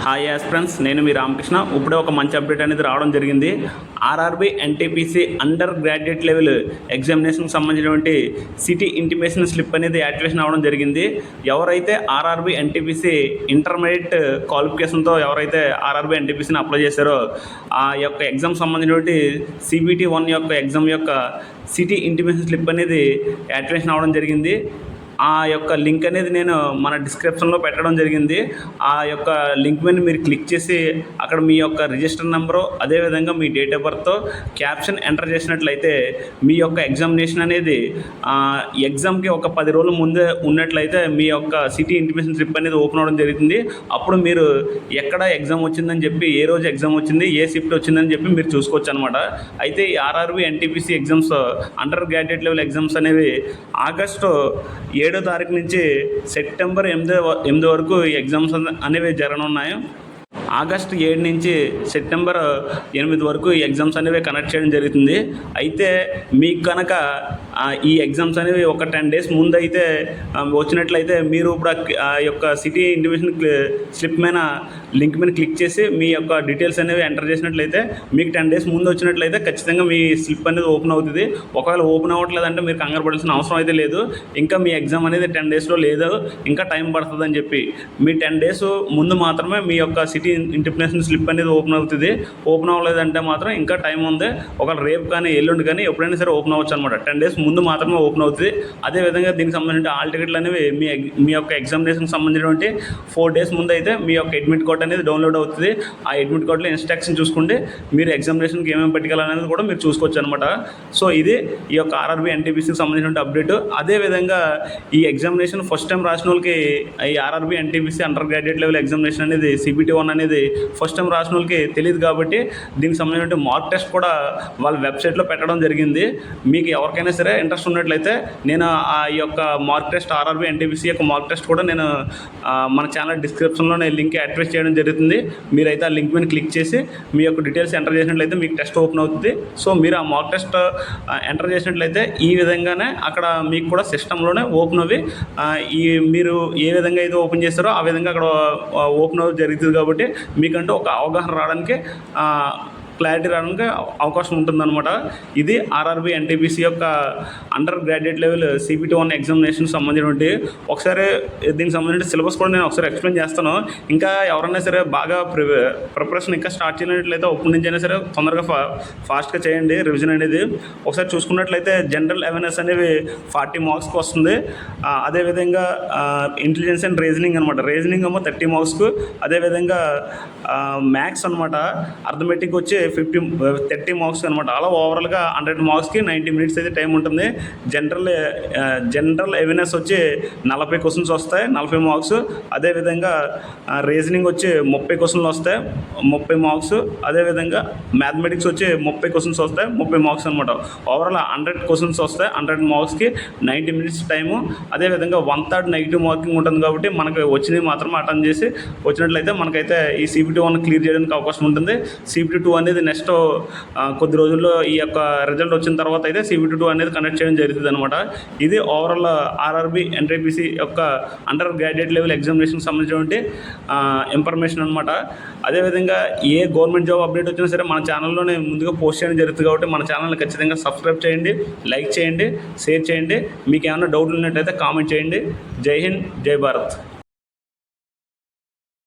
Hi as friends, నేను మీ రామకృష్ణ. ఇప్పుడే ఒక మంచి అప్డేట్ అనేది రావడం జరిగింది. RRB NTPC undergraduate level ఎగ్జామినేషన్కి సంబంధించినటువంటి సిటీ ఇంటిమేషన్ స్లిప్ అనేది యాక్టివేషన్ అవ్వడం జరిగింది. ఎవరైతే ఆర్ఆర్బీ ఎన్టీపీసీ ఇంటర్మీడియట్ క్వాలిఫికేషన్తో ఎవరైతే ఆర్ఆర్బీ ఎన్టీపీసీని అప్లై చేశారో ఆ యొక్క ఎగ్జామ్ సంబంధించినటువంటి CBT 1 యొక్క ఎగ్జామ్ యొక్క సిటీ ఇంటిమేషన్ స్లిప్ అనేది యాక్టివేషన్ అవ్వడం జరిగింది. ఆ యొక్క లింక్ అనేది నేను మన డిస్క్రిప్షన్లో పెట్టడం జరిగింది. ఆ యొక్క లింక్ మీద మీరు క్లిక్ చేసి అక్కడ మీ యొక్క రిజిస్టర్ నెంబరు, అదేవిధంగా మీ date of birth, captcha enter చేసినట్లయితే మీ యొక్క ఎగ్జామినేషన్ అనేది ఎగ్జామ్కి ఒక 10 రోజుల ముందే ఉన్నట్లయితే మీ యొక్క సిటీ ఇంటిమేషన్ స్లిప్ అనేది ఓపెన్ అవ్వడం జరుగుతుంది. అప్పుడు మీరు ఎక్కడ ఎగ్జామ్ వచ్చిందని చెప్పి, ఏ రోజు ఎగ్జామ్ వచ్చింది, ఏ షిఫ్ట్ వచ్చిందని చెప్పి మీరు చూసుకోవచ్చు అనమాట. అయితే ఈ RRB NTPC exams under graduate level exams అనేవి ఆగస్టు 7వ తారీఖు నుంచి సెప్టెంబర్ 8 వరకు ఈ ఎగ్జామ్స్ అనేవి జరగనున్నాయి. ఆగస్టు 7 నుంచి సెప్టెంబర్ 8 వరకు ఈ ఎగ్జామ్స్ అనేవి కండక్ట్ చేయడం జరుగుతుంది. అయితే మీకు కనుక ఈ ఎగ్జామ్స్ అనేవి ఒక 10 డేస్ ముందు అయితే వచ్చినట్లయితే మీరు ఇప్పుడు ఆ యొక్క సిటీ ఇంటిమేషన్ స్లిప్ మీద లింక్ మీద క్లిక్ చేసి మీ యొక్క డీటెయిల్స్ అనేవి ఎంటర్ చేసినట్లయితే మీకు 10 డేస్ ముందు వచ్చినట్లయితే ఖచ్చితంగా మీ స్లిప్ అనేది ఓపెన్ అవుతుంది. ఒకవేళ ఓపెన్ అవ్వట్లేదంటే మీరు కంగారు పడాల్సిన అవసరం అయితే లేదు. ఇంకా మీ ఎగ్జామ్ అనేది 10 డేస్లో లేదు, ఇంకా టైం పడుతుందని చెప్పి మీ 10 డేస్ ముందు మాత్రమే మీ యొక్క సిటీ ఇంటిమేషన్ స్లిప్ అనేది ఓపెన్ అవుతుంది. ఓపెన్ అవ్వలేదంటే మాత్రం ఇంకా టైం ఉంది. ఒకవేళ రేపు కానీ ఎల్లుండి కానీ ఎప్పుడైనా సరే ఓపెన్ అవ్వచ్చు అనమాట. 10 డేస్ ముందు మాత్రమే ఓపెన్ అవుతుంది. అదేవిధంగా దీనికి సంబంధించిన ఆల్ టికెట్లు అనేవి మీ యొక్క ఎగ్జామినేషన్కి సంబంధించినటువంటి 4 డేస్ ముందు అయితే మీ యొక్క అడ్మిట్ కార్డ్ అనేది డౌన్లోడ్ అవుతుంది. ఆ అడ్మిట్ కార్డులో ఇన్స్ట్రక్షన్ చూసుకుంటే మీరు ఎగ్జామినేషన్కి ఏమేమి పట్టుకెళ్ళాలనేది కూడా మీరు చూసుకోవచ్చు అనమాట. సో ఇది ఈ యొక్క ఆర్ఆర్బీ ఎన్టీపీసీకి సంబంధించిన అప్డేట్. అదేవిధంగా ఈ ఎగ్జామినేషన్ ఫస్ట్ టైం రాసిన వాళ్ళకి ఈ RRB NTPC undergraduate level examination అనేది CBT 1 అనేది ఫస్ట్ టైం రాసిన వాళ్ళకి తెలియదు కాబట్టి దీనికి సంబంధించిన మార్క్ టెస్ట్ కూడా వాళ్ళ వెబ్సైట్లో పెట్టడం జరిగింది. మీకు ఎవరికైనా సరే ఇంట్రెస్ట్ ఉన్నట్లయితే నేను ఆ యొక్క మార్క్ టెస్ట్ ఆర్ఆర్బీ ఎన్టీపీసీ యొక్క మార్క్ టెస్ట్ కూడా నేను మన ఛానల్ డిస్క్రిప్షన్లోనే లింక్ యాక్టివేట్ చేయడం జరుగుతుంది. మీరైతే ఆ లింక్ మీద క్లిక్ చేసి మీ యొక్క డీటెయిల్స్ ఎంటర్ చేసినట్లయితే మీకు టెస్ట్ ఓపెన్ అవుతుంది. సో మీరు ఆ మార్క్ టెస్ట్ ఎంటర్ చేసినట్లయితే ఈ విధంగానే అక్కడ మీకు కూడా సిస్టంలోనే ఓపెన్ అవి మీరు ఏ విధంగా అయితే ఓపెన్ చేస్తారో ఆ విధంగా అక్కడ ఓపెన్ అవ్వడం జరుగుతుంది. కాబట్టి మీకంటూ ఒక అవగాహన రావడానికి, క్లారిటీ రావడానికి అవకాశం ఉంటుందన్నమాట. ఇది ఆర్ఆర్బీ ఎన్టీపీసీ యొక్క under graduate level CBT 1 examination సంబంధించినటువంటి ఒకసారి దీనికి సంబంధించిన సిలబస్ కూడా నేను ఒకసారి ఎక్స్ప్లెయిన్ చేస్తాను. ఇంకా ఎవరైనా సరే బాగా ప్రిపరేషన్ ఇంకా స్టార్ట్ చేయనట్లయితే అప్పటి నుంచి అయినా సరే తొందరగా ఫాస్ట్గా చేయండి రివిజన్ అనేది. ఒకసారి చూసుకున్నట్లయితే జనరల్ అవేర్నెస్ అనేవి 40 మార్క్స్కి వస్తుంది. అదేవిధంగా ఇంటెలిజెన్స్ అండ్ రీజనింగ్ అనమాట, రీజనింగ్ ఏమో 30 మార్క్స్కు. అదేవిధంగా మ్యాథ్స్ అనమాట, అర్థమెటిక్ వచ్చి 30 మార్క్స్ అనమాట. అలా ఓవరాల్గా 100 మార్క్స్కి 90 మినిట్స్ అయితే టైం ఉంటుంది. జనరల్ అవేర్నెస్ వచ్చి 40 క్వశ్చన్స్ వస్తాయి, 40 మార్క్స్. అదేవిధంగా రీజనింగ్ వచ్చి 30 క్వశ్చన్లు వస్తాయి, 30 మార్క్స్. అదేవిధంగా మ్యాథమెటిక్స్ వచ్చి 30 క్వశ్చన్స్ వస్తాయి, 30 మార్క్స్ అనమాట. ఓవరాల్ 100 క్వశ్చన్స్ వస్తాయి, 100 మార్క్స్కి 90 మినిట్స్ టైము. అదేవిధంగా 1/3 నెగిటివ్ మార్కింగ్ ఉంటుంది కాబట్టి మనకి వచ్చినవి మాత్రమే అటెండ్ చేసి వచ్చినట్లయితే మనకైతే ఈ CBT 1 క్లియర్ చేయడానికి అవకాశం ఉంటుంది. CBT 2 అనేది నెక్స్ట్ కొద్ది రోజుల్లో ఈ యొక్క రిజల్ట్ వచ్చిన తర్వాత అయితే CBT 2 అనేది కండక్ట్ చేయడం జరుగుతుంది అనమాట. ఇది ఓవరాల్ ఆర్ఆర్బీ ఎన్టీపీసీ యొక్క అండర్ గ్రాడ్యుయేట్ లెవెల్ ఎగ్జామినేషన్కి సంబంధించినటువంటి ఇన్ఫర్మేషన్ అనమాట. అదేవిధంగా ఏ గవర్నమెంట్ జాబ్ అప్డేట్ వచ్చినా సరే మన ఛానల్లోనే ముందుగా పోస్ట్ చేయడం జరుగుతుంది. కాబట్టి మన ఛానల్ని ఖచ్చితంగా సబ్స్క్రైబ్ చేయండి, లైక్ చేయండి, షేర్ చేయండి. మీకు ఏమైనా డౌట్లు ఉన్నట్టయితే కామెంట్ చేయండి. జై హింద్, జై భారత్.